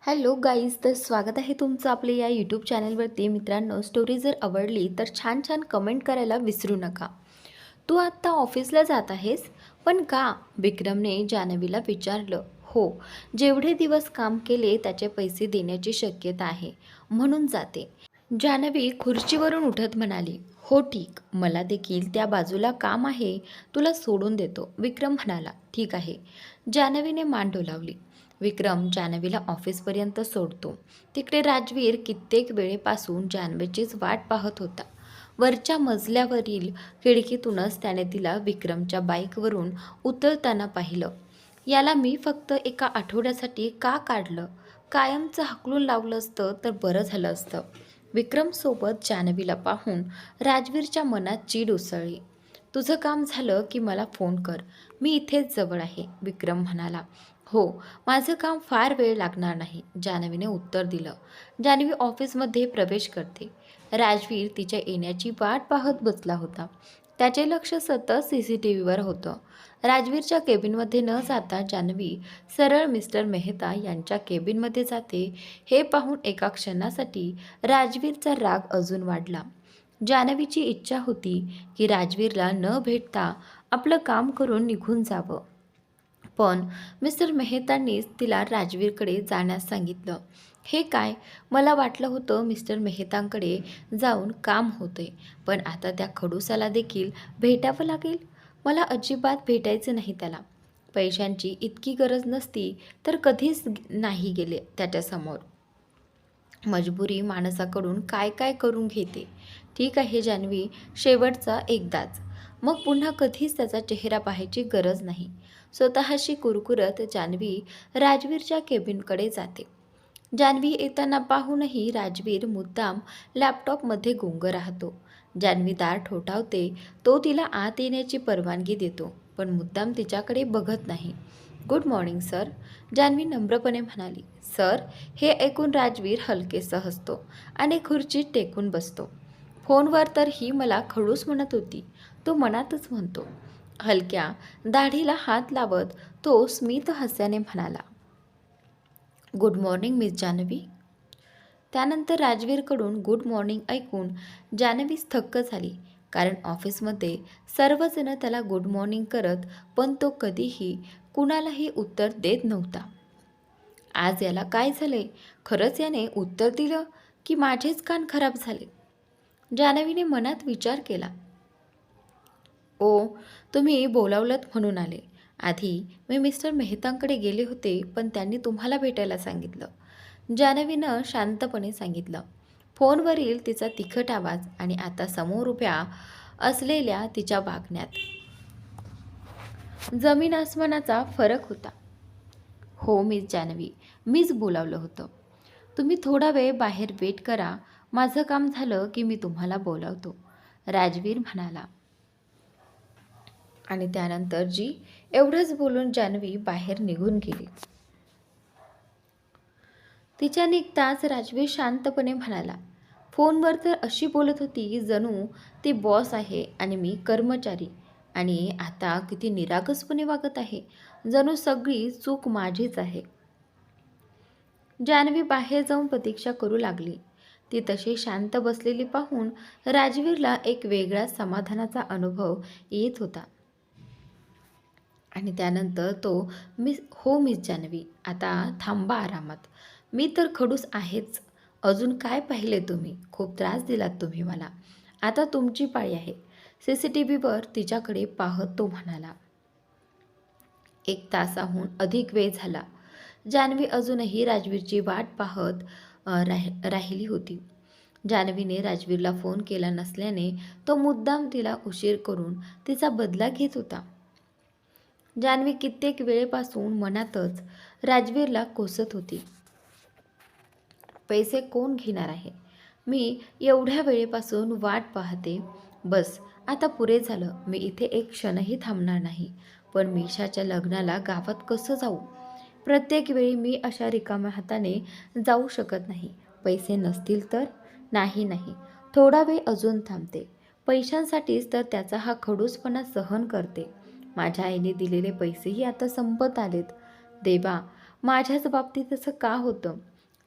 Hello guys, तर स्वागत आहे तुमचं आपल्या या यूट्यूब चॅनलवरती. मित्रांनो, स्टोरी जर आवडली तर छान छान कमेंट करायला विसरू नका. तू आत्ता ऑफिसला जात आहेस, पण का? विक्रमने जान्हवीला विचारलं. हो, जेवढे दिवस काम केले त्याचे पैसे देण्याची शक्यता आहे, म्हणून जाते. जान्हवी खुर्चीवरून उठत म्हणाली. हो ठीक, मला देखील त्या बाजूला काम आहे, तुला सोडून देतो. विक्रम म्हणाला. ठीक आहे. जान्हवीने मान डोलावली. विक्रम जान्हवीला ऑफिसपर्यंत सोडतो. तिकडे राजवीर कित्येक वेळेपासून जान्हवीचीच वाट पाहत होता. वरच्या मजल्यावरील खिडकीतूनच त्याने तिला विक्रमच्या बाईकवरून उतरताना पाहिलं. याला मी फक्त एका आठवड्यासाठी का काढलं? कायमचं हाकलून लावलं असतं तर बरं झालं असतं. विक्रमसोबत जान्हवीला पाहून राजवीरच्या मनात चीड उसळली. तुझं काम झालं की मला फोन कर, मी इथेच जवळ आहे, विक्रम म्हणाला. हो, माझं काम फार वेळ लागणार नाही, जान्हवीने उत्तर दिलं. जान्हवी ऑफिसमध्ये प्रवेश करते. राजवीर तिच्या येण्याची वाट पाहत बसला होता. त्याचे लक्ष सतत CCTVवर होतं. राजवीरच्या केबिनमध्ये न जाता जान्हवी सरळ मिस्टर मेहता यांच्या केबिनमध्ये जाते. हे पाहून एका क्षणासाठी राजवीरचा राग अजून वाढला. जान्हवीची इच्छा होती की राजवीरला न भेटता आपलं काम करून निघून जावं. पण मिस्टर मेहतांनीच तिला राजवीरकडे जाण्यास सांगितलं. हे काय? मला वाटलं होतं मिस्टर मेहतांकडे जाऊन काम होते, पण आता त्या खडूसाला देखील भेटावं लागेल. मला अजिबात भेटायचं नाही त्याला. पैशांची इतकी गरज नसती तर कधीच नाही गेले त्याच्यासमोर. मजबुरी माणसाकडून काय काय करून घेते. ठीक आहे जान्हवी, शेवटचा एकदाच, मग पुन्हा कधीच त्याचा चेहरा पाहायची गरज नाही. स्वतःशी कुरकुरत जान्हवी राजवीरच्या केबिनकडे जाते. जान्हवी येताना पाहूनही राजवीर मुद्दाम लॅपटॉपमध्ये गुंग राहतो. जान्हवी दार ठोठावते. तो तिला आत येण्याची परवानगी देतो, पण मुद्दाम तिच्याकडे बघत नाही. गुड मॉर्निंग सर, जान्हवी नम्रपणे म्हणाली. सर, हे ऐकून राजवीर हलकेसा हसतो आणि खुर्चीत टेकून बसतो. फोनवर तर ही मला खडूस म्हणत होती, तो मनातच म्हणतो. हलक्या दाढीला हात लावत तो स्मित हास्याने म्हणाला. Good morning miss Janhavi. त्यानंतर राजवीरकडून गुड मॉर्निंग ऐकून जान्हवीच थक्क झाली, कारण ऑफिसमध्ये सर्वजण त्याला गुड मॉर्निंग करत, पण तो कधीही कुणालाही उत्तर देत नव्हता. आज याला काय झाले? खरंच याने उत्तर दिलं की माझेच कान खराब झाले? जान्हवीने मनात विचार केला. ओ, तुम्ही बोलावलत म्हणून आले. आधी मी मिस्टर मेहतांकडे गेले होते, पण त्यांनी तुम्हाला भेटायला सांगितलं, जान्हवीनं शांतपणे सांगितलं. फोनवरील तिचा तिखट आवाज आणि आता समोर उभ्या असलेल्या तिच्या वागण्यात जमीन आसमानाचा फरक होता. हो मिस जान्हवी, मीच बोलावलं होतं. तुम्ही थोडा वेळ बाहेर वेट करा, माझं काम झालं की मी तुम्हाला बोलावतो, राजवीर म्हणाला. आणि त्यानंतर एवढंच बोलून जान्हवी बाहेर निघून गेली. तिच्या निघताच राजवीर शांतपणे म्हणाला. फोनवर तर अशी बोलत होती जणू ती बॉस आहे आणि मी कर्मचारी, आणि आता किती निरागसपणे वागत आहे, जणू सगळी चूक माझीच आहे. जान्हवी बाहेर जाऊन प्रतीक्षा करू लागली. ती तशी शांत बसलेली पाहून राजवीरला एक वेगळा समाधानाचा अनुभव येत होता. आणि त्यानंतर तो मिस जान्हवी, आता थांबा आरामात. मी तर खडूस आहेच. अजून काय पाहिले तुम्ही? खूप त्रास दिलात तुम्ही मला. आता तुमची पाळी आहे. CCTVवर तिच्याकडे पाहत तो म्हणाला. 1 तासाहून अधिक वेळ झाला. जान्हवी अजूनही राजवीरची वाट पाहत राहिली होती. जान्हवीने राजवीरला फोन केला नसल्याने तो मुद्दाम तिला उशीर करून तिचा बदला घेत होता. जान्हवी कित्येक वेळेपासून मनातच राजवीरला कोसत होती. पैसे कोण घेणार आहे? मी एवढ्या वेळेपासून वाट पाहते. बस, आता पुरे झालं. मी इथे एक क्षणही थांबणार नाही. पण मिशाच्या लग्नाला गावात कसं जाऊ? प्रत्येक वेळी मी अशा रिकाम्या हाताने जाऊ शकत नाही. पैसे नसतील तर? नाही, थोडा वेळ अजून थांबते. पैशांसाठीच तर त्याचा हा खडूसपणा सहन करते. माझ्या आईने दिलेले पैसेही आता संपत आलेत. देवा, माझ्याच बाबतीत असं का होतं?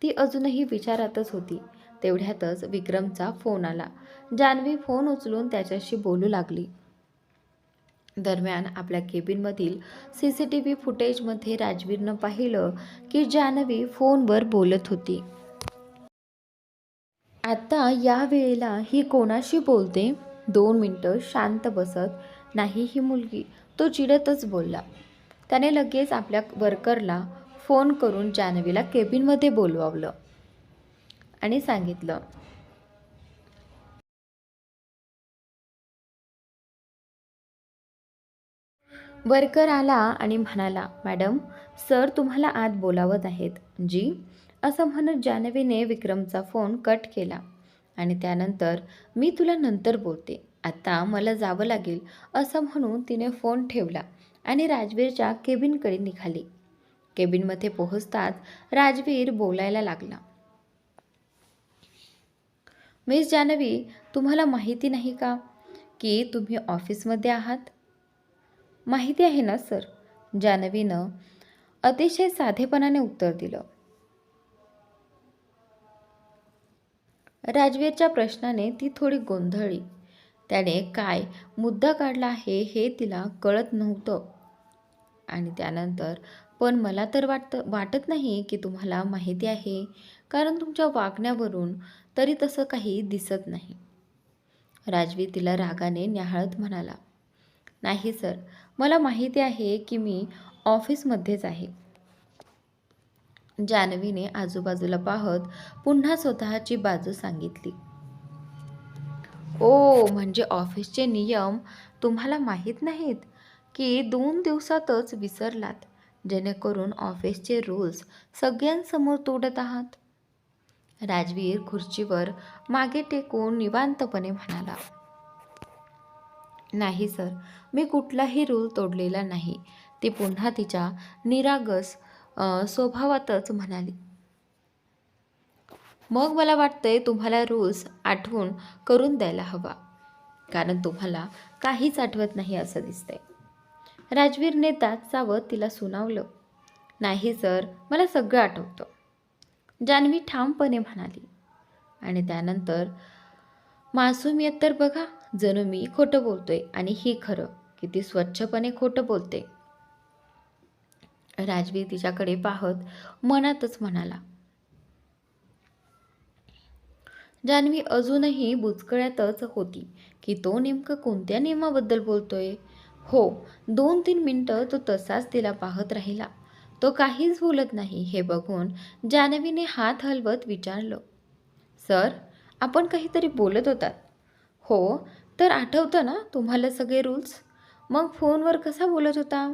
ती अजूनही विचारातच होती. तेवढ्यातच विक्रमचा फोन आला. जान्हवी फोन उचलून त्याच्याशी बोलू लागली. दरम्यान आपल्या केबिनमधील CCTV फुटेजमध्ये राजवीरनं पाहिलं की जान्हवी फोनवर बोलत होती. आता या वेळेला ही कोणाशी बोलते? 2 मिनिटं शांत बसत नाही ही मुलगी, तो चिडतच बोलला. त्याने लगेच आपल्या वर्करला फोन करून जान्हवीला केबिनमध्ये बोलवलं आणि सांगितलं. वर्कर आला आणि म्हणाला, मॅडम, सर तुम्हाला आत बोलावत आहेत. जी? असं म्हणत जान्हवीने विक्रमचा फोन कट केला आणि त्यानंतर, मी तुला नंतर बोलते, आता मला जावं लागेल, असं म्हणून तिने फोन ठेवला आणि राजवीरच्या केबिनकडे निघाली. केबिनमध्ये पोहोचताच राजवीर बोलायला लागला. मिस जान्हवी, तुम्हाला माहिती नाही का की तुम्ही ऑफिसमध्ये आहात? माहिती आहे ना सर, जान्हवीनं अतिशय साधेपणाने उत्तर दिलं. राजवीरच्या प्रश्नाने ती थोडी गोंधळली. त्याने काय मुद्दा काढला आहे हे तिला कळत नव्हतं. आणि त्यानंतर, पण मला तर वाटत नाही की तुम्हाला माहिती आहे, कारण तुमच्या वागण्यावरून तरी तसं काही दिसत नाही. राजवीर तिला रागाने न्याहाळत म्हणाला. नाही सर, मला माहिती आहे की मी ऑफिसमध्येच आहे. जान्हवीने आजूबाजूला पाहत पुन्हा स्वतःची बाजू सांगितली. ओ, म्हणजे ऑफिसचे नियम तुम्हाला माहीत नाहीत की 2 दिवसातच विसरलात, जेणेकरून ऑफिसचे रूल्स सगळ्यांसमोर तोडत आहात? राजवीर खुर्चीवर मागे टेकून निवांतपणे म्हणाला. नाही सर, मी कुठलाही रूल तोडलेला नाही, ती पुन्हा तिच्या निरागस स्वभावातच म्हणाली. मग मला वाटतंय तुम्हाला रूल्स आठवून करून द्यायला हवा, कारण तुम्हाला काहीच आठवत नाही असं दिसतंय. राजवीरने दात चावत तिला सुनावलं. नाही सर, मला सगळं आठवतं, जान्हवी ठामपणे म्हणाली. आणि त्यानंतर, मासूमियत तर बघा, जणू मी खोटं बोलतोय आणि ही खरं, किती स्वच्छपणे खोटं बोलते. राजवीर तिच्याकडे पाहत मनातच म्हणाला. जान्हवी अजूनही बुचकळ्यातच होती की तो नेमकं कोणत्या नियमाबद्दल बोलतोय. हो, 2-3 मिनिटं तो तसाच तिला पाहत राहिला. तो काहीच बोलत नाही हे बघून जान्हवीने हात हलवत विचारलं. सर, आपण काहीतरी बोलत होतात. हो, तर आठवतं ना तुम्हाला सगळे रूल्स? मग फोनवर कसा बोलत होता?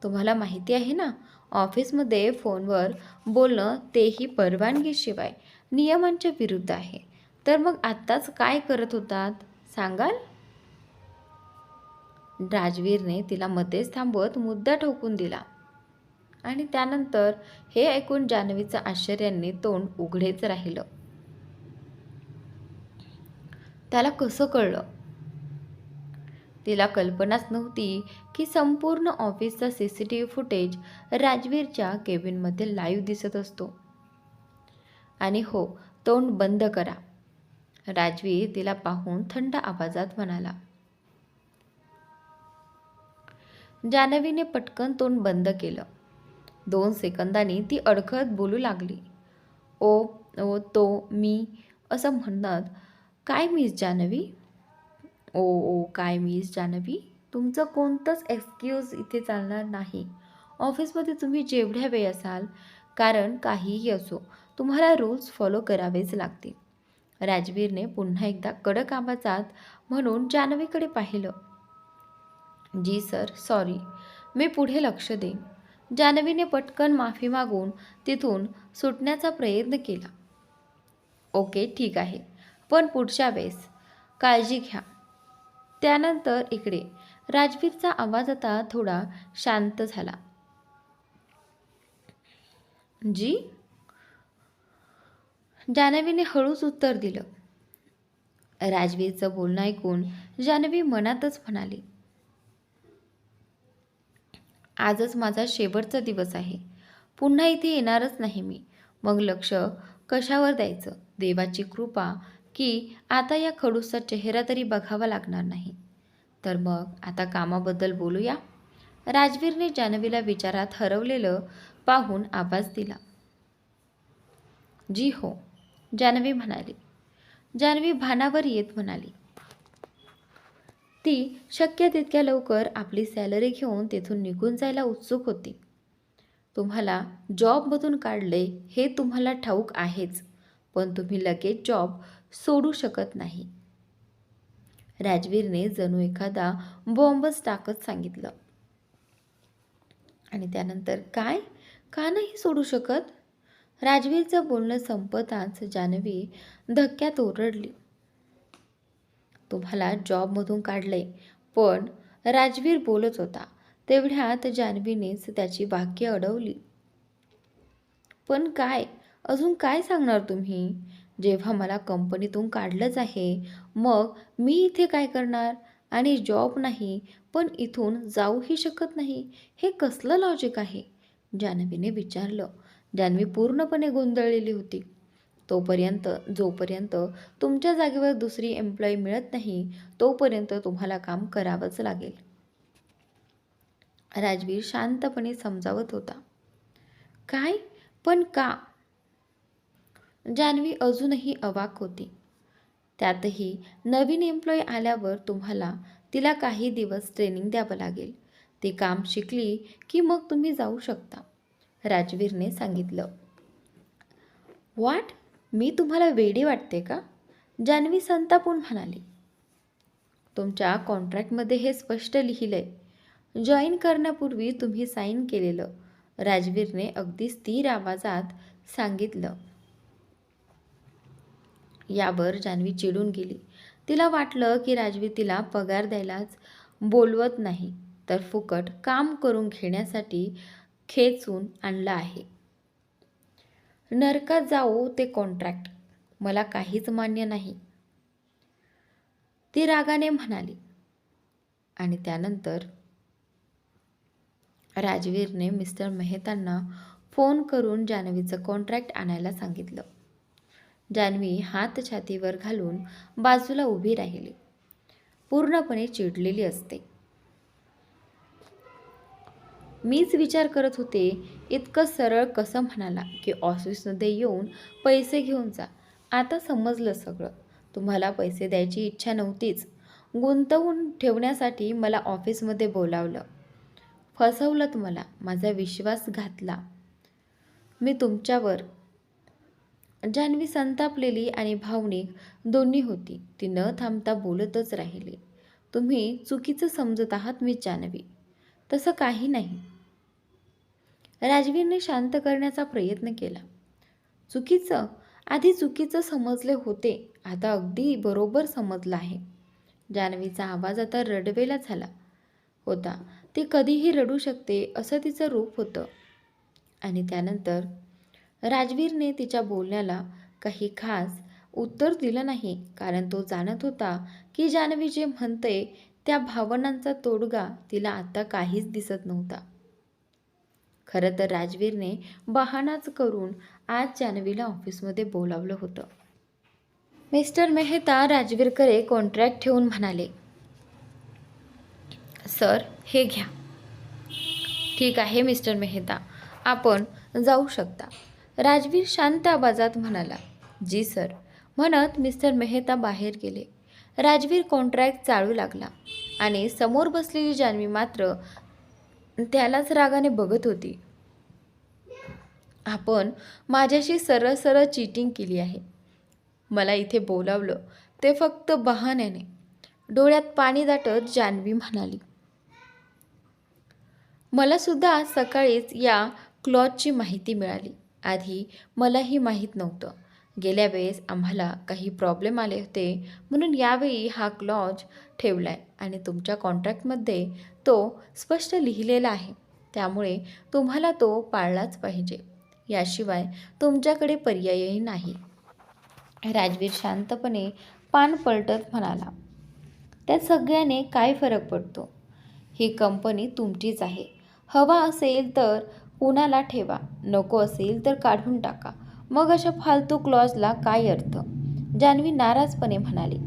तुम्हाला माहिती आहे ना, ऑफिसमध्ये फोनवर बोलणं तेही परवानगीशिवाय नियमांच्या विरुद्ध आहे. तर मग आत्ताच काय करत होतात सांगाल? राजवीरने तिला मध्येच थांबवत मुद्दा ठोकून दिला. आणि त्यानंतर हे ऐकून जान्हवीचं आश्चर्याने तोंड उघडेच राहिलं. त्याला कसं कळलं? तिला कल्पनाच नव्हती की संपूर्ण ऑफिसचा CCTV फुटेज राजवीरच्या केबिनमध्ये लाईव्ह दिसत असतो. आणि हो, तोंड बंद करा, राजवीर तिला पाहून थंड आवाजात म्हणाला. जान्हवीने पटकन तोंड बंद केलं. 2 सेकंदांनी ती अडखळत बोलू लागली. ओ ओ तो मी असं म्हणत, काय मिस जान्हवी? ओ ओ काय मिस जान्हवी, तुमचं कोणतंच एक्सक्यूज इथे चालणार नाही. ऑफिसमध्ये तुम्ही जेवढ्या वेळ असाल, कारण काहीही असो, तुम्हाला रूल्स फॉलो करावेच लागतील. राजवीरने पुन्हा एकदा कडक आवाजात म्हणून जान्हवीकडे पाहिलं. जी सर, सॉरी, मी पुढे लक्ष देईन. जान्हवीने पटकन माफी मागून तिथून सुटण्याचा प्रयत्न केला. ओके, ठीक आहे, पण पुढच्या वेळेस काळजी घ्या. त्यानंतर इकडे राजवीरचा आवाज आता थोडा शांत झाला. जी? जान्हवीने हळूच उत्तर दिलं. राजवीरचं बोलणं ऐकून जान्हवी मनातच म्हणाली, आजच माझा शेवटचा दिवस आहे, पुन्हा इथे येणारच नाही मी. मग लक्ष कशावर द्यायचं? देवाची कृपा की आता या खडूसचा चेहरा तरी बघावा लागणार नाही. तर मग आता कामाबद्दल बोलूया. राजवीरने जान्हवीला विचारात हरवलेलं पाहून आवाज दिला. जी हो, जान्हवी म्हणाली. जान्हवी भानावर येत म्हणाली. ती शक्य तितक्या लवकर आपली सॅलरी घेऊन तेथून निघून जायला उत्सुक होती. तुम्हाला जॉबमधून काढले हे तुम्हाला ठाऊक आहेच, पण तुम्ही लगेच जॉब सोडू शकत नाही. राजवीरने जणू एखादा बॉम्बच टाकत सांगितलं. आणि त्यानंतर काय? का नाही सोडू शकत? राजवीरचं बोलणं संपताच जान्हवी धक्क्यात ओरडली. तुम्हाला जॉबमधून काढले, पण राजवीर बोलत होता तेवढ्यात जान्हवीनेच त्याची वाक्य अडवली. पण काय? अजून काय सांगणार तुम्ही? जेव्हा मला कंपनीतून काढलंच आहे, मग मी इथे काय करणार? आणि जॉब नाही, पण इथून जाऊही शकत नाही. हे कसलं लॉजिक आहे? जान्हवीने विचारलं. जान्हवी पूर्णपणे गोंधळलेली होती. जोपर्यंत तुमच्या जागेवर दुसरी एम्प्लॉई मिळत नाही, तोपर्यंत तुम्हाला काम करावंच लागेल. राजवीर शांतपणे समजावत होता. काय? पण का? जान्हवी अजूनही अवाक होती. त्यातही नवीन एम्प्लॉई आल्यावर तुम्हाला तिला काही दिवस ट्रेनिंग द्यावं लागेल. ती काम शिकली की मग तुम्ही जाऊ शकता, राजवीरने सांगितलं. व्हॉट? मी तुम्हाला वेडी वाटते का? जान्हवी संतापून म्हणाली. तुमच्या कॉन्ट्रॅक्टमध्ये हे स्पष्ट लिहिलंय. जॉईन करण्यापूर्वी तुम्ही साईन केलेलं, राजवीरने अगदी स्थिर आवाजात सांगितलं. यावर जान्हवी चिडून गेली. तिला वाटलं की राजवीर तिला पगार द्यायलाच बोलवत नाही, तर फुकट काम करून घेण्यासाठी खेचून आणलं आहे. नरकात जाओ ते कॉन्ट्रॅक्ट, मला काहीच मान्य नाही, ती रागाने म्हणाली. आणि त्यानंतर राजवीरने मिस्टर मेहतांना फोन करून जान्हवीचं कॉन्ट्रॅक्ट आणायला सांगितलं. जान्हवी हात छातीवर घालून बाजूला उभी राहिली, पूर्णपणे चिडलेली असते. मीच विचार करत होते, इतकं सरळ कसं म्हणाला की ऑफिसमध्ये येऊन पैसे घेऊन जा. आता समजलं सगळं. तुम्हाला पैसे द्यायची इच्छा नव्हतीच. गुंतवून ठेवण्यासाठी मला ऑफिसमध्ये बोलावलं. फसवलंत मला, माझा विश्वास घातला मी तुमच्यावर. जान्हवी संतापलेली आणि भावनिक दोन्ही होती. ती न थांबता बोलतच राहिली. तुम्ही चुकीचं समजत आहात मिस जान्हवी. तसं काही नाही. राजवीरने शांत करण्याचा प्रयत्न केला. चुकीचं? आधी चुकीचं समजले होते, आता अगदी बरोबर समजलं आहे. जान्हवीचा आवाज आता रडवेला झाला होता. ती कधीही रडू शकते असं तिचं रूप होतं. आणि त्यानंतर राजवीरने तिच्या बोलण्याला काही खास उत्तर दिलं नाही, कारण तो जाणत होता की जान्हवी जे म्हणते त्या भावनांचा तोडगा तिला आता काहीच दिसत नव्हता. खरं तर राजवीरने बहाणाच करून आज जान्हवीला ऑफिसमध्ये बोलावलं होतं. मिस्टर मेहता राजवीरकडे कॉन्ट्रॅक्ट ठेवून म्हणाले. सर, हे घ्या. ठीक आहे मिस्टर मेहता, आपण जाऊ शकता, राजवीर शांत आवाजात म्हणाला. जी सर, म्हणत मिस्टर मेहता बाहेर गेले. राजवीर कॉन्ट्रॅक्ट चालू लागला आणि समोर बसलेली जान्हवी मात्र त्यालाच रागाने बघत होती. आपण माझ्याशी सरळ सरळ चीटिंग केली आहे. मला इथे बोलावलं ते फक्त बहाण्याने, डोळ्यात पाणी दाटत जान्हवी म्हणाली. मला सुद्धा आज सकाळीच या क्लॉजची माहिती मिळाली. आधी मलाही माहीत नव्हतं. गेल्या वेळेस आम्हाला काही प्रॉब्लेम आले होते, म्हणून यावेळी हा क्लॉज ठेवला आहे आणि तुमच्या कॉन्ट्रॅक्टमध्ये तो स्पष्ट लिहिलेला आहे. त्यामुळे तुम्हाला तो पाळलाच पाहिजे. याशिवाय तुमच्याकडे पर्यायही नाही. राजवीर शांतपणे पान पलटत म्हणाला. त्या सगळ्याने काय फरक पडतो? ही कंपनी तुमचीच आहे. हवा असेल तर कुणाला ठेवा, नको असेल तर काढून टाका. मग अशा फालतू क्लॉजला काय अर्थ? जान्हवी नाराजपणे म्हणाली.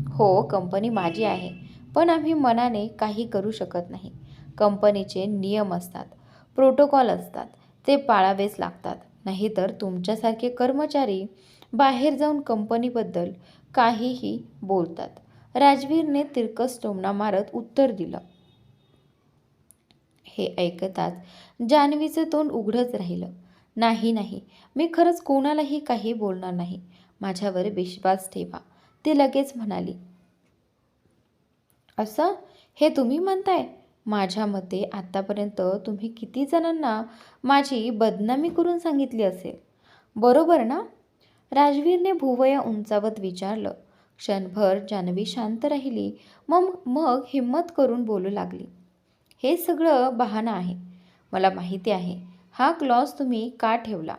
हो, कंपनी माझी आहे, पण आम्ही मनाने काही करू शकत नाही. कंपनीचे नियम असतात, प्रोटोकॉल असतात, ते पाळावेच लागतात. नाहीतर तुमच्यासारखे कर्मचारी बाहेर जाऊन कंपनीबद्दल काहीही बोलतात. राजवीरने तिरकस टोमणा मारत उत्तर दिलं. हे ऐकताच जान्हवीचं तोंड उघडंच राहिलं. नाही नाही, मी खरंच कोणालाही काही बोलणार नाही. माझ्यावर विश्वास ठेवा, ती लगेच म्हणाली. असं हे तुम्ही म्हणताय? माझ्या मते आत्तापर्यंत तुम्ही किती जणांना माझी बदनामी करून सांगितली असेल, बरोबर ना? राजवीरने भुवया उंचावत विचारलं. क्षणभर जान्हवी शांत राहिली. मग हिम्मत करून बोलू लागली. हे सगळं बहाणं आहे. मला माहिती आहे हा क्लॉज तुम्ही का ठेवला.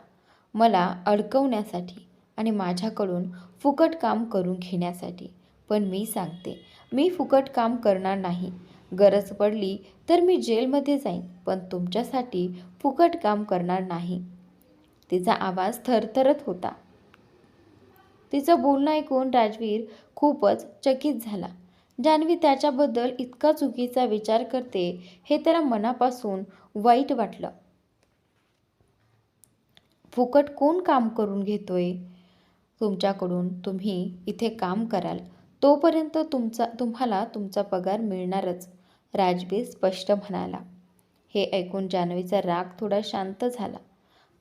मला अडकवण्यासाठी आणि माझ्याकडून फुकट काम करून घेण्यासाठी. पण मी सांगते, मी फुकट काम करणार नाही. गरज पडली तर मी जेलमध्ये जाईन, पण तुमच्यासाठी फुकट काम करणार नाही. तिचा आवाज थरथरत होता. तिचं बोलणं ऐकून राजवीर खूपच चकित झाला. जान्हवी त्याच्याबद्दल इतका चुकीचा विचार करते हे त्याला मनापासून वाईट वाटलं. फुकट कोण काम करून घेतोय तुमच्याकडून? तुम्ही इथे काम कराल तोपर्यंत तुम्हाला तुमचा पगार मिळणारच, राजवीर स्पष्ट म्हणाला. हे ऐकून जान्हवीचा राग थोडा शांत झाला.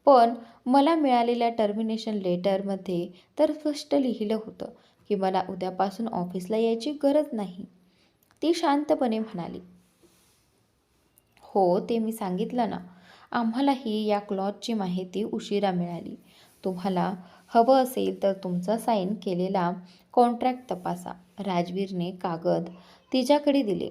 पण मला मिळालेल्या टर्मिनेशन लेटरमध्ये तर स्पष्ट लिहिलं होतं की मला उद्यापासून ऑफिसला यायची गरज नाही, ती शांतपणे म्हणाली. हो, ते मी सांगितलं ना. आम्हालाही या क्लॉजची माहिती उशिरा मिळाली. तुम्हाला हवं असेल तर तुमचा साईन केलेला कॉन्ट्रॅक्ट तपासा. राजवीरने कागद तिच्याकडे दिले.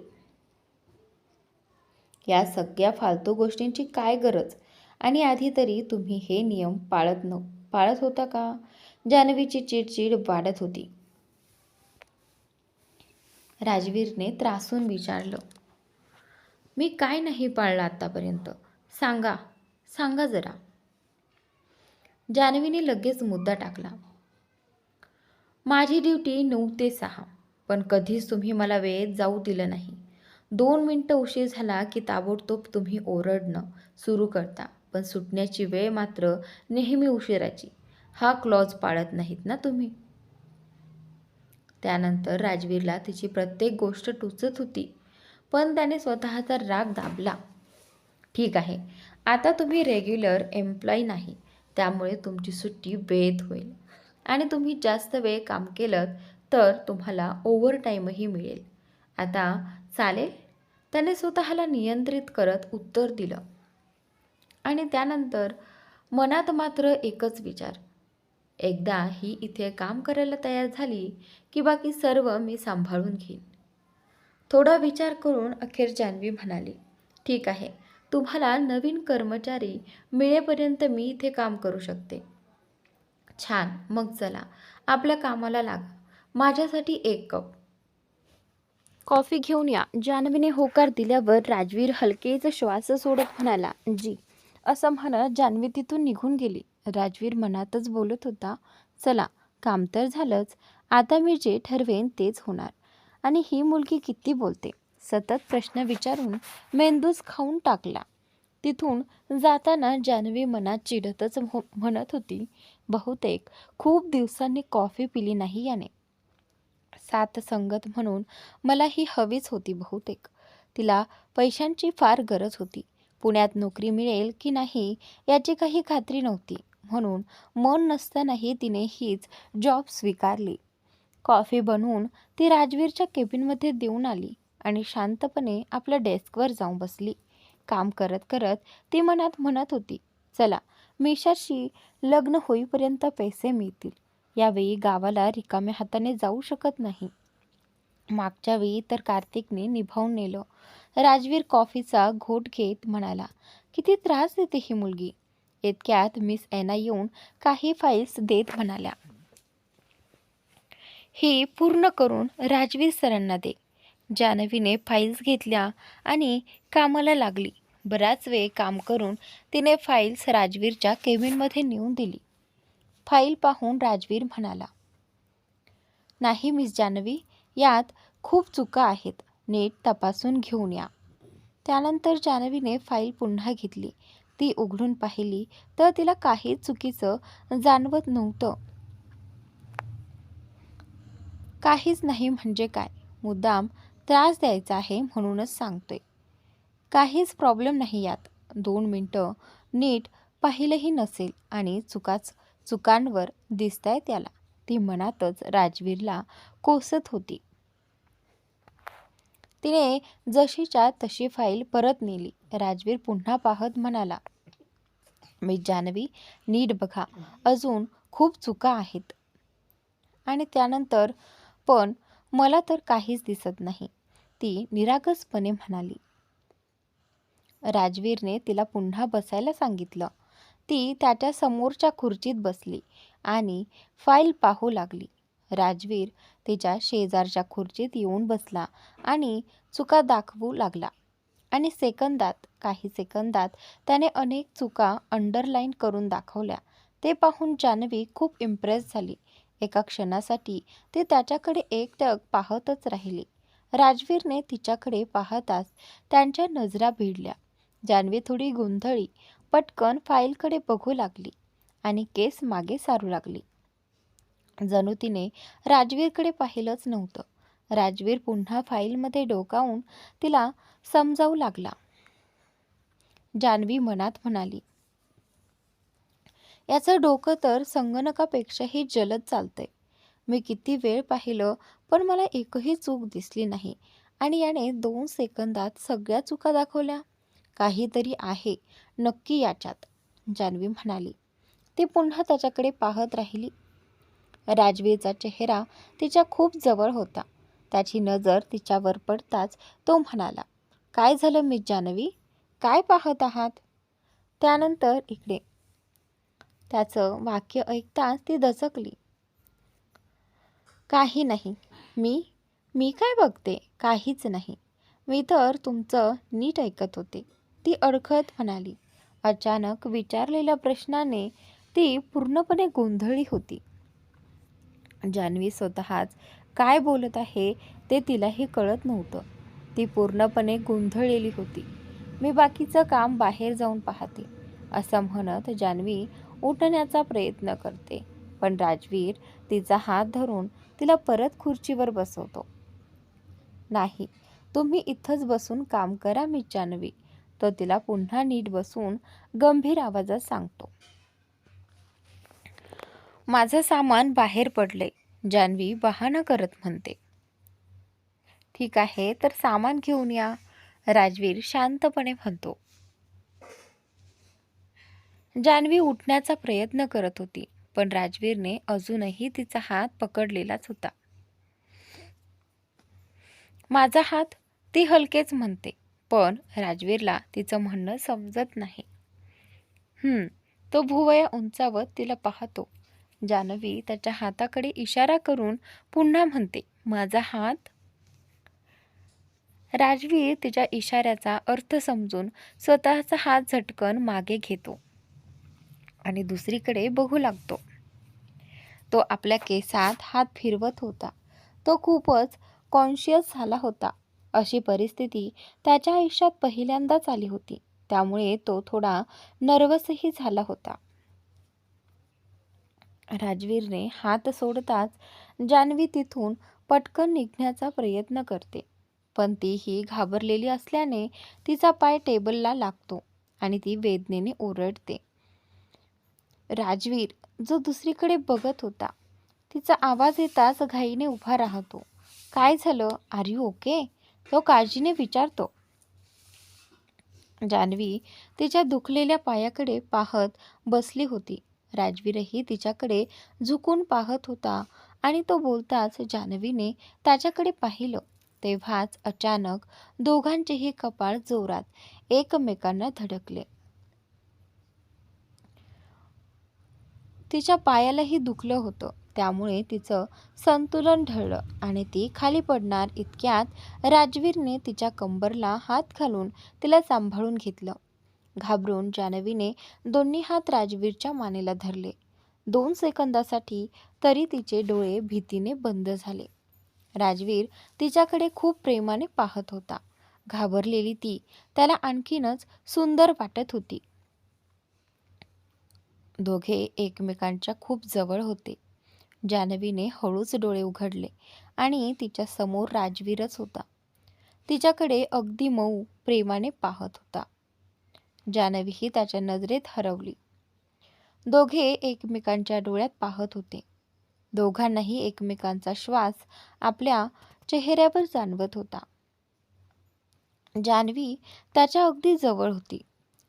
या सगळ्या फालतू गोष्टींची काय गरज? आणि आधी तरी तुम्ही हे नियम पाळत होता का? जान्हवीची चिडचिड वाढत होती. राजवीरने त्रासून विचारलं. मी काय नाही पाळलं आत्तापर्यंत? सांगा, सांगा जरा. जान्हवीने लगेच मुद्दा टाकला. माझी ड्युटी 9 ते 6, पण कधीच तुम्ही मला वेळेत जाऊ दिलं नाही. 2 मिनटं उशीर झाला की ताबडतोब तुम्ही ओरडणं सुरू करता, पण सुटण्याची वेळ मात्र नेहमी उशिराची. हा क्लॉज पाळत नाहीत ना तुम्ही? त्यानंतर राजवीरला तिची प्रत्येक गोष्ट टोचत होती, पण त्याने स्वतःचा राग दाबला. ठीक आहे, आता तुम्ही रेग्युलर एम्प्लॉई नाही, त्यामुळे तुमची सुट्टी वेळेत होईल आणि तुम्ही जास्त वेळ काम केलं तर तुम्हाला ओव्हरटाईमही मिळेल. आता चालेल? त्याने स्वतःला नियंत्रित करत उत्तर दिलं. आणि त्यानंतर मनात मात्र एकच विचार. एकदा ही इथे काम करायला तयार झाली की बाकी सर्व मी सांभाळून घेईन. थोडा विचार करून अखेर जान्हवी म्हणाली. ठीक आहे, तुम्हाला नवीन कर्मचारी मिळेपर्यंत मी इथे काम करू शकते. छान, मग चला आपल्या कामाला लागा. माझ्यासाठी 1 कप कॉफी घेऊन या. जान्हवीने होकार दिल्यावर राजवीर हलकेच श्वास सोडत म्हणाला, जी. असं म्हणत जान्हवी तिथून निघून गेली. राजवीर मनातच बोलत होता, चला, काम तर झालंच. आता मी जे ठरवेन तेच होणार. आणि ही मुलगी किती बोलते. सतत प्रश्न विचारून मेंदूच खाऊन टाकला. तिथून जाताना जान्हवी मनात चिडतच म्हणत होती, बहुतेक खूप दिवसांनी कॉफी पिली नाही याने. साथ संगत म्हणून मला ही हवीच होती बहुतेक. तिला पैशांची फार गरज होती. पुण्यात नोकरी मिळेल की नाही याची काही खात्री नव्हती, म्हणून मन नसतानाही तिने हीच जॉब स्वीकारली. कॉफी बनवून ती राजवीरच्या केबिनमध्ये देऊन आली आणि शांतपणे आपल्या डेस्कवर जाऊन बसली. काम करत करत ती मनात म्हणत होती, चला, मिशाशी लग्न होईपर्यंत पैसे मिळतील. यावेळी गावाला रिकाम्या हाताने जाऊ शकत नाही. मागच्या वेळी तर कार्तिकने निभावून नेलं. राजवीर कॉफीचा घोट घेत म्हणाला, किती त्रास देते ही मुलगी. इतक्यात मिस एना येऊन काही फाईल्स देत म्हणाल्या, ही पूर्ण करून राजवीर सरांना दे. जान्हवीने फाईल्स घेतल्या आणि कामाला लागली. बराच वेळ काम करून तिने फाईल्स राजवीरच्या केबिनमध्ये नेऊन दिली. फाईल पाहून राजवीर म्हणाला, नाही मिस जानवी, यात खूप चुका आहेत, नीट तपासून घेऊन या. त्यानंतर जानवीने फाईल पुन्हा घेतली. ती उघडून पाहिली तर तिला काहीच चुकीचं जाणवत नव्हतं. काहीच नाही म्हणजे काय, मुद्दाम त्रास द्यायचा आहे म्हणूनच सांगतोय. काहीच प्रॉब्लेम नाही यात. 2 मिनिटं नीट पाहिलंही नसेल आणि चुकांवर दिसताय त्याला. ती मनातच राजवीरला कोसत होती. तिने जशीच्या तशी फाईल परत नेली. राजवीर पुन्हा पाहत म्हणाला, मिस जानवी, नीट बघा, अजून खूप चुका आहेत. आणि त्यानंतर पण मला तर काहीच दिसत नाही, ती निरागसपणे म्हणाली. राजवीरने तिला पुन्हा बसायला सांगितलं. ती त्याच्या समोरच्या खुर्चीत बसली आणि फाईल पाहू लागली. राजवीर तिच्या शेजारच्या खुर्चीत येऊन बसला आणि चुका दाखवू लागला. आणि काही सेकंदात त्याने अनेक चुका अंडरलाईन करून दाखवल्या. ते पाहून जानवी खूप इम्प्रेस झाली. एका क्षणासाठी ती त्याच्याकडे एकटक पाहतच राहिली. राजवीरने तिच्याकडे पाहताच त्यांच्या नजरा भिडल्या. जानवी थोडी गोंधळी, पटकन फाईलकडे बघू लागली आणि केस मागे सारू लागली. जणू तिने राजवीरकडे पाहिलंच नव्हतं. राजवीर पुन्हा फाईलमध्ये डोकावून तिला समजावू लागला. जानवी मनात म्हणाली, याचं डोकं तर संगणकापेक्षाही जलद चालतंय. मी किती वेळ पाहिलं पण मला एकही चूक दिसली नाही आणि याने 2 सेकंदात सगळ्या चुका दाखवल्या. काहीतरी आहे नक्की याच्यात, जानवी म्हणाली. ती पुन्हा त्याच्याकडे पाहत राहिली. राजवीरचा चेहरा तिच्या खूप जवळ होता. त्याची नजर तिच्यावर पडताच तो म्हणाला, काय झालं मिस जानवी, काय पाहत आहात? त्यानंतर इकडे त्याचं वाक्य ऐकताच ती दचकली. काही नाही, मी काय बघते, काहीच नाही, मी तर तुमचं नीट ऐकत होते, ती अडखळत म्हणाली. अचानक विचारलेल्या प्रश्नाने ती पूर्णपणे गोंधळली होती. जानवी स्वतःच काय बोलत आहे ते तिलाही कळत नव्हतं. ती पूर्णपणे गोंधळलेली होती. मी बाकीचं काम बाहेर जाऊन पाहते, असं म्हणत जानवी उठण्याचा प्रयत्न करते. पण राजवीर तिचा हात धरून तिला परत खुर्चीवर बसवतो. नाही, तुम्ही इथंच बसून काम करा मिस जानवी, तो तिला पुन्हा नीट बसून गंभीर आवाजात सांगतो. माझं सामान बाहेर पडलंय, जानवी बहाणा करत म्हणते. ठीक आहे, तर सामान घेऊन या, राजवीर शांतपणे म्हणतो. जानवी उठण्याचा प्रयत्न करत होती, पण राजवीरने अजूनही तिचा हात पकडलेलाच होता. माझा हात, ती हलकेच म्हणते, पण राजवीरला तिचं म्हणणं समजत नाही. तो भुवया उंचावत तिला पाहतो. जानवी त्याच्या हाताकडे इशारा करून पुन्हा म्हणते, माझा हात. राजवीर तिच्या इशाऱ्याचा अर्थ समजून स्वतःचा हात झटकन मागे घेतो आणि दुसरीकडे बघू लागतो. तो आपल्या केसात हात फिरवत होता. तो खूपच कॉन्शियस झाला होता. अशी परिस्थिती त्याच्या आयुष्यात पहिल्यांदाच आली होती. त्यामुळे तो थोडा नर्वसही झाला होता. राजवीरने हात सोडताच जानवी तिथून पटकन निघण्याचा प्रयत्न करते, पण तीही घाबरलेली असल्याने तिचा पाय टेबलला लागतो आणि ती वेदनेने ओरडते. राजवीर, जो दुसरीकडे बघत होता, तिचा आवाज येताच घाईने उभा राहतो. काय झालं, आर यू ओके, तो काळजीने विचारतो. जानवी तिच्या दुखलेल्या पायाकडे पाहत बसली होती. राजवीरही तिच्याकडे झुकून पाहत होता आणि तो बोलताच जानवीने त्याच्याकडे पाहिलं. तेव्हाच अचानक दोघांचेही कपाळ जोरात एकमेकांना धडकले. तिच्या पायालाही दुखलं होतं, त्यामुळे तिचं संतुलन ढळलं आणि ती खाली पडणार इतक्यात राजवीरने तिच्या कंबरला हात घालून तिला सांभाळून घेतलं. घाबरून जानवीने दोन्ही हात राजवीरच्या मानेला धरले. 2 सेकंदासाठी तरी तिचे डोळे भीतीने बंद झाले. राजवीर तिच्याकडे खूप प्रेमाने पाहत होता. घाबरलेली ती त्याला आणखीनच सुंदर वाटत होती. दोघे एकमेकांच्या खूप जवळ होते. जान्हवीने हळूच डोळे उघडले आणि तिच्या समोर राजवीरच होता. तिच्याकडे अगदी मऊ प्रेमाने पाहत होता. जान्हवीही त्याच्या नजरेत हरवली. दोघे एकमेकांच्या डोळ्यात पाहत होते. दोघांनाही एकमेकांचा श्वास आपल्या चेहऱ्यावर जाणवत होता. जान्हवी त्याच्या अगदी जवळ होती.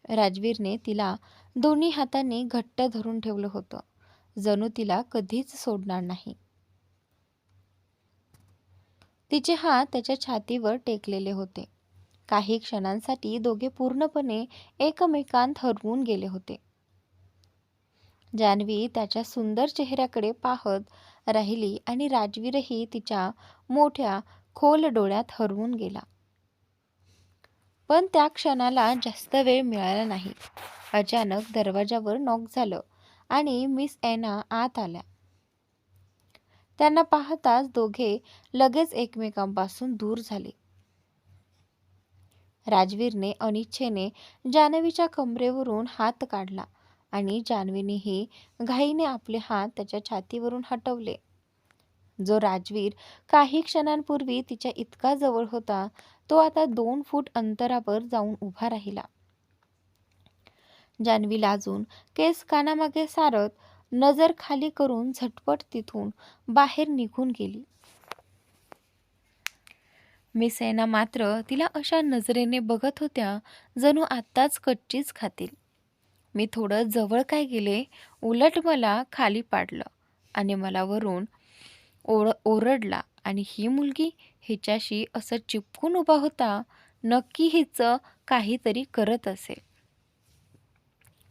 राजवीरने तिला दोन्ही हातांनी घट्ट धरून ठेवलं होतं, जणू तिला कधीच सोडणार नाही. तिचे हात त्याच्या छातीवर टेकलेले होते. काही क्षणांसाठी दोघे पूर्णपणे एकमेकांत हरवून गेले होते. जान्हवी त्याच्या सुंदर चेहऱ्याकडे पाहत राहिली आणि राजवीरही तिच्या मोठ्या खोल डोळ्यात हरवून गेला. पण त्या क्षणाला जास्त वेळ मिळाला नाही. अचानक दरवाजावर नॉक झालं आणि मिस एना आत आल्या. त्यांना पाहताच दोघे लगेच एकमेकांपासून दूर झाले. राजवीरने अनिच्छेने जान्हवीच्या कमरेवरून हात काढला आणि जान्हवीनेही घाईने आपले हात त्याच्या छातीवरून हटवले. जो राजवीर काही क्षणांपूर्वी तिच्या इतका जवळ होता, तो आता 2 फूट अंतरावर जाऊन उभा राहिला. जान्हवी लाजून केस कानामागे सारत नजर खाली करून झटपट तिथून बाहेर निघून गेली. मिस एना मात्र तिला अशा नजरेने बघत होत्या जणू आत्ताच कच्चीच खातील. मी थोडं जवळ काय गेले, उलट मला खाली पाडलं आणि मला वरून ओरडला. आणि ही मुलगी हिच्याशी असं चिपकून उभा होता, नक्की हिचं काहीतरी करत असेल.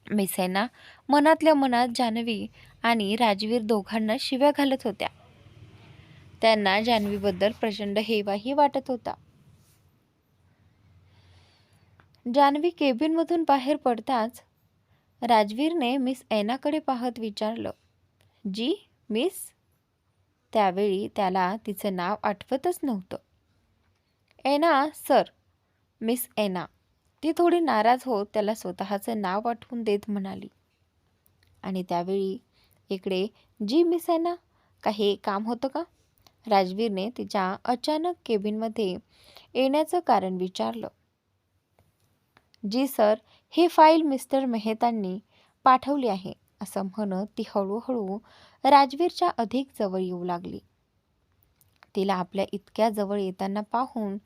मिस एना मनातल्या मनात जान्हवी आणि राजवीर दोघांना शिव्या घालत होत्या. त्यांना जान्हवीबद्दल प्रचंड हेवाही वाटत होता. जान्हवी केबिनमधून बाहेर पडताच राजवीरने मिस एनाकडे पाहत विचारलं, जी मिस? त्यावेळी त्याला तिचं नाव आठवतच नव्हतं. एना सर. मिस एना. ती थोडी नाराज होत त्याला स्वतःचं नाव आठवून देत म्हणाली. आणि त्यावेळी इकडे जी मिस एना, काही काम होतं का? राजवीरने तिच्या अचानक केबिनमध्ये येण्याचं कारण विचारलं. जी सर, ही फाईल मिस्टर मेहतांनी पाठवली आहे, असं म्हणत ती हळूहळू राजवीरच्या अधिक जवळ येऊ लागली. तिला आपल्या इतक्या जवळ येताना पाहून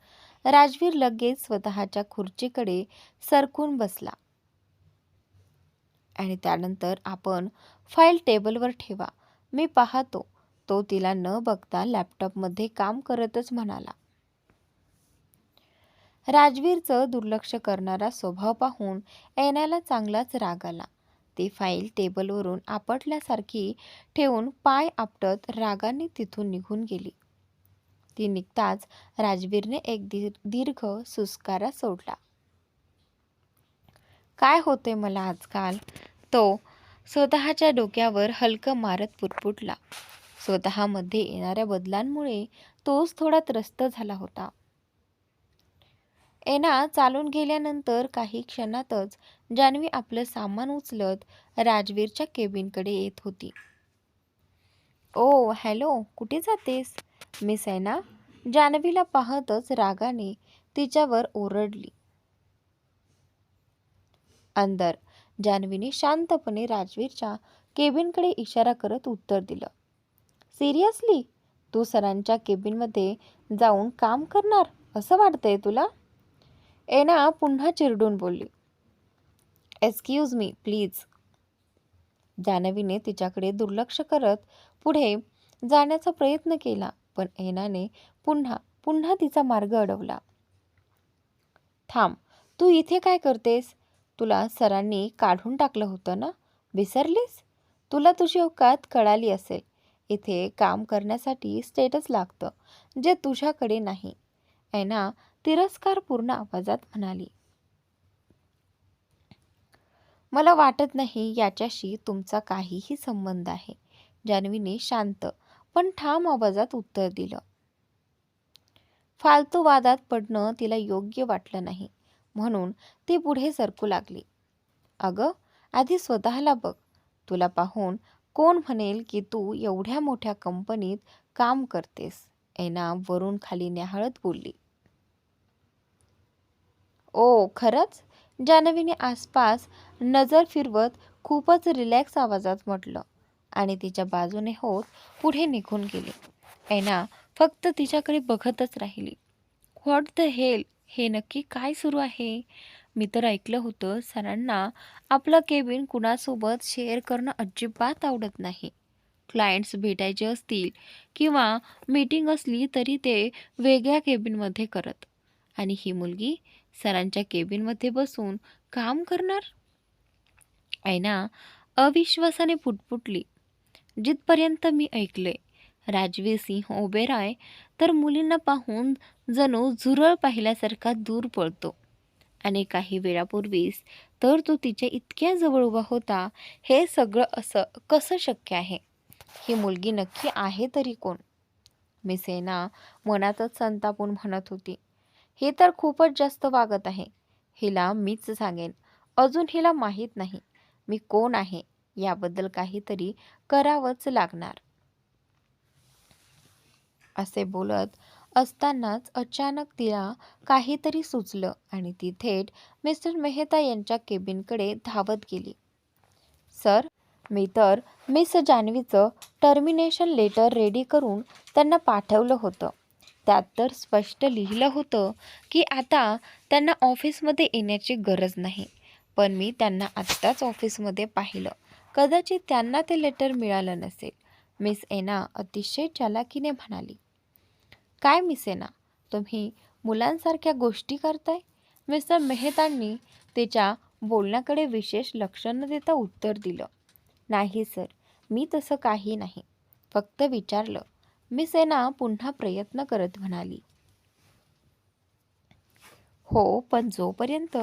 राजवीर लगेच स्वतःच्या खुर्चीकडे सरकून बसला. आणि त्यानंतर आपण फाईल टेबलवर ठेवा, मी पाहतो, तो तिला न बघता लॅपटॉपमध्ये काम करतच म्हणाला. राजवीरचं दुर्लक्ष करणारा स्वभाव पाहून एनाला चांगलाच राग आला. ती फाईल टेबलवरून आपटल्यासारखी ठेवून पाय आपटत रागाने तिथून निघून गेली. ती निघताच राजवीरने एक दीर्घ सुस्कारा सोडला. काय होते मला आजकाल? तो स्वतःच्या डोक्यावर हलकं मारत पुटपुटला. स्वतःमध्ये येणाऱ्या बदलांमुळे तोच थोडा त्रस्त झाला होता. एना चालून गेल्यानंतर काही क्षणातच जान्हवी आपलं सामान उचलत राजवीरच्या केबिनकडे येत होती. ओ हॅलो, कुठे जातेस? मिस एना जान्हवीला पाहतच रागाने तिच्यावर ओरडली. अंदर. जान्हवीने शांतपणे राजवीरच्या केबिनकडे इशारा करत उत्तर दिलं. सिरियसली? तू सरांच्या केबिनमध्ये जाऊन काम करणार असं वाटतंय तुला? एना पुन्हा चिरडून बोलली. Excuse me please. जान्हवीने तिच्याकडे दुर्लक्ष करत पुढे जाण्याचा प्रयत्न केला, पण एनाने पुन्हा तिचा मार्ग अडवला. थांब, तू इथे काय करतेस? तुला सरांनी काढून टाकलं होतं ना, विसरलीस? तुला तुझी औकात कळाली असेल. इथे काम करण्यासाठी स्टेटस लागतं, जे तुझ्याकडे नाही. एना तिरस्कारपूर्ण आवाजात म्हणाली. मला वाटत नाही याच्याशी तुमचा काहीही संबंध आहे, जान्हवीने शांत पण ठाम आवाजात उत्तर दिलं. फालतू वादात पडणं तिला योग्य वाटलं नाही, म्हणून ती पुढे सरकू लागली. अगं, आधी स्वतःला बघ. तुला पाहून कोण म्हणेल की तू एवढ्या मोठ्या कंपनीत काम करतेस? ऐना वरून खाली न्याहाळत बोलली. ओ खरंच? जान्हवीने आसपास नजर फिरवत खूपच रिलॅक्स आवाजात म्हटलं आणि तिच्या बाजूने होत पुढे निघून गेली. ऐना फक्त तिच्याकडे बघतच राहिली. व्हॉट द हेल, हे नक्की काय सुरू आहे? मी तर ऐकलं होतं सरांना आपलं केबिन कुणासोबत शेअर करणं अजिबात आवडत नाही. क्लायंट्स भेटायचे असतील किंवा मीटिंग असली तरी ते वेगळ्या केबिनमध्ये करत. आणि ही मुलगी सरांच्या केबिनमध्ये बसून काम करणार? ऐना अविश्वासाने पुटपुटली. जिथपर्यंत मी ऐकले, राजवीर सिंह ओबेरॉय तर मुलींना पाहून जणू झुरळ पाहिल्यासारखा दूर पळतो. आणि काही वेळापूर्वीच तर तो तिच्या इतक्या जवळ उभा होता. हे सगळं असं कसं शक्य आहे? ही मुलगी नक्की आहे तरी कोण? मिस एना मनातच संतापून म्हणत होती. हे तर खूपच जास्त वागत आहे. हिला मीच सांगेन. अजून हिला माहीत नाही मी कोण आहे. याबद्दल काहीतरी करावंच लागणार. असे बोलत असतानाच अचानक तिला काहीतरी सुचलं आणि ती थेट मिस्टर मेहता यांच्या केबिनकडे धावत गेली. सर, मी तर मिस जान्हवीचं टर्मिनेशन लेटर रेडी करून त्यांना पाठवलं होतं. त्यात तर स्पष्ट लिहिलं होतं की आता त्यांना ऑफिसमध्ये येण्याची गरज नाही. पण मी त्यांना आत्ताच ऑफिसमध्ये पाहिलं. कदाचित त्यांना ते लेटर मिळालं नसेल. मिस एना अतिशय चालाकीने म्हणाली. काय मिस एना, तुम्ही मुलांसारख्या गोष्टी करताय? मिस्टर मेहतांनी तिच्या बोलण्याकडे विशेष लक्ष न देता उत्तर दिलं. नाही सर, मी तसं काही नाही. फक्त विचारलं. मिस एना पुन्हा प्रयत्न करत म्हणाली. हो, पण जोपर्यंत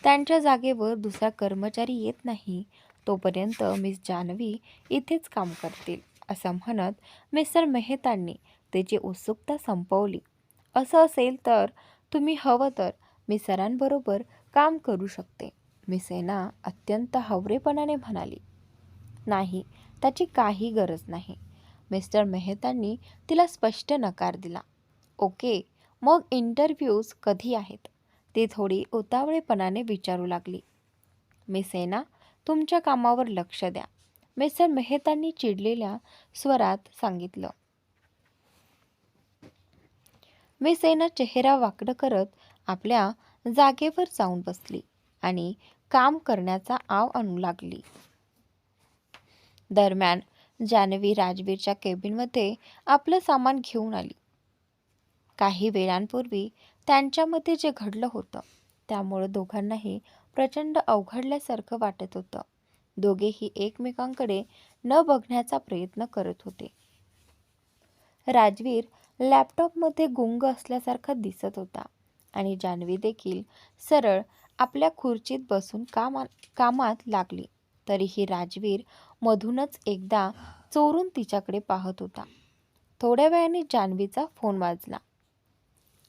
त्यांच्या जागेवर दुसरा कर्मचारी येत नाही तोपर्यंत मिस जान्हवी इथेच काम करतील, असं म्हणत मिस्टर मेहतांनी त्याची उत्सुकता संपवली. असं असेल तर तुम्ही हवं तर मी सरांबरोबर काम करू शकते, मिस एना अत्यंत हावरेपणाने म्हणाली. नाही, त्याची काही गरज नाही. मिस्टर मेहतांनी तिला स्पष्ट नकार दिला. ओके, मग इंटरव्ह्यूज कधी आहेत? ती थोडी उतावळेपणाने विचारू लागली. मिस एना, तुमच्या कामावर लक्ष द्या, मिस्टर मेहतांनी चिडलेल्या स्वरात सांगितलं. मिस एना चेहरा वाकडं करत आपल्या जागेवर जाऊन बसली आणि काम करण्याचा आव आणू लागली. दरम्यान जान्हवी राजवीरच्या केबिनमध्ये आपलं सामान घेऊन आली. काही वेळांपूर्वी त्यांच्यामध्ये जे घडलं होतं त्यामुळे दोघांनाही प्रचंड अवघडल्यासारखं वाटत होतं. दोघेही एकमेकांकडे न बघण्याचा प्रयत्न करत होते. राजवीर लॅपटॉपमध्ये गुंग असल्यासारखा दिसत होता आणि जान्हवी देखील सरळ आपल्या खुर्चीत बसून कामात लागली. तरीही राजवीर मधूनच एकदा चोरून तिच्याकडे पाहत होता. थोड्या वेळाने जान्हवीचा फोन वाजला.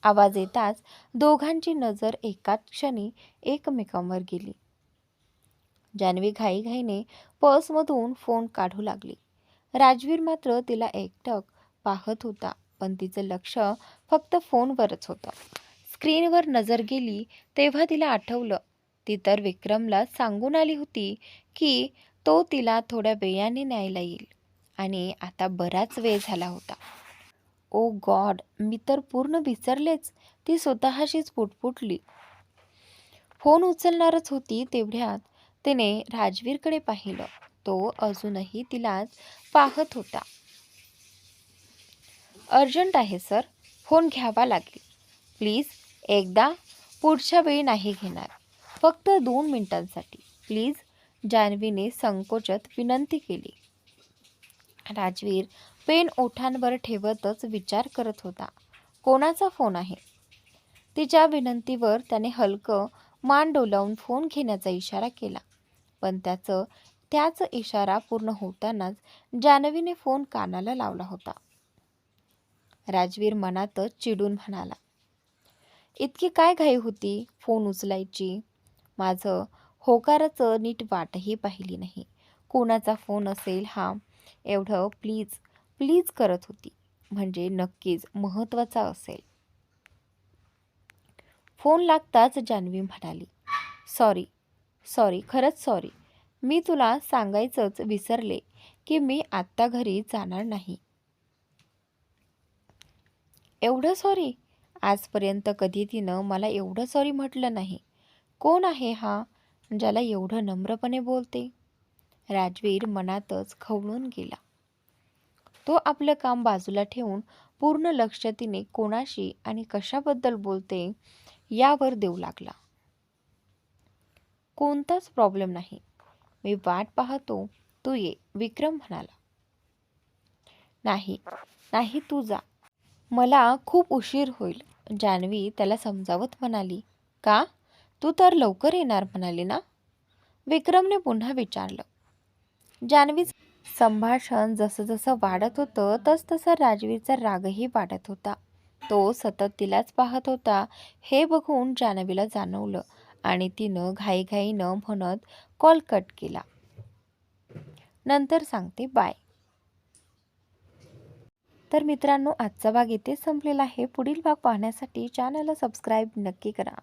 आवाज येताच दोघांची नजर एकाच क्षणी एकमेकांवर गेली. जान्हवी घाईघाईने पर्समधून फोन काढू लागली. राजवीर मात्र तिला एकटक पाहत होता, पण तिचं लक्ष फक्त फोनवरच होतं. स्क्रीनवर नजर गेली तेव्हा तिला आठवलं, ती तर विक्रमला सांगून आली होती की तो तिला थोड्या वेळाने न्यायला येईल आणि आता बराच वेळ झाला होता. ओ गॉड, मी तर पूर्ण विसरलेच, ती स्वतःशीच पुटपुटली. फोन उचलणारच होती तेवढ्यात तिने राजवीरकडे पाहिलं. तो अजूनही तिलाच पाहत होता. अर्जंट आहे सर, फोन घ्यावा लागेल. प्लीज एकदा, पुढच्या वेळी नाही घेणार. फक्त 2 मिनिटांसाठी प्लीज, जान्हवीने संकोचत विनंती केली. राजवीर पेन ओठांवर ठेवतच विचार करत होता. कोणाचा फोन आहे? तिच्या विनंतीवर त्याने हलकं मान डोलावून फोन घेण्याचा इशारा केला. पण त्याच इशारा पूर्ण होतानाच जान्हवीने फोन कानाला लावला होता. राजवीर मनातच चिडून म्हणाला, इतकी काय घाई होती फोन उचलायची? माझं होकाराचं नीट वाटही पाहिली नाही. कोणाचा फोन असेल हा? एवढं प्लीज प्लीज करत होती, म्हणजे नक्कीच महत्त्वाचा असेल. फोन लागताच जान्हवी म्हणाली, सॉरी सॉरी, खरंच सॉरी. मी तुला सांगायचंच विसरले की मी आत्ता घरी जाणार नाही. एवढं सॉरी? आजपर्यंत कधी तिनं मला एवढं सॉरी म्हटलं नाही. कोण आहे हा ज्याला एवढं नम्रपणे बोलते? राजवीर मनातच खवळून गेला. तो आपलं काम बाजूला ठेवून पूर्ण लक्ष तिने कोणाशी आणि कशाबद्दल बोलते यावर देऊ लागला. कोणताच प्रॉब्लेम नाही, मी वाट पाहतो, तू ये, विक्रम म्हणाला. नाही नाही, तू जा, मला खूप उशीर होईल, जान्हवी त्याला समजावत म्हणाली. का? तू तर लवकर येणार म्हणाली ना? विक्रमने पुन्हा विचारलं. जान्हवीचं संभाषण जसं जसं वाढत होतं तसतसा राजवीरचा रागही वाढत होता. तो सतत तिलाच पाहत होता हे बघून जान्हवीला जाणवलं आणि तिनं घाईघाईनं म्हणत कॉल कट केला. नंतर सांगते, बाय. तर मित्रांनो, आजचा भाग इथेच संपलेला आहे. पुढील भाग पाहण्यासाठी चॅनलला सबस्क्राईब नक्की करा.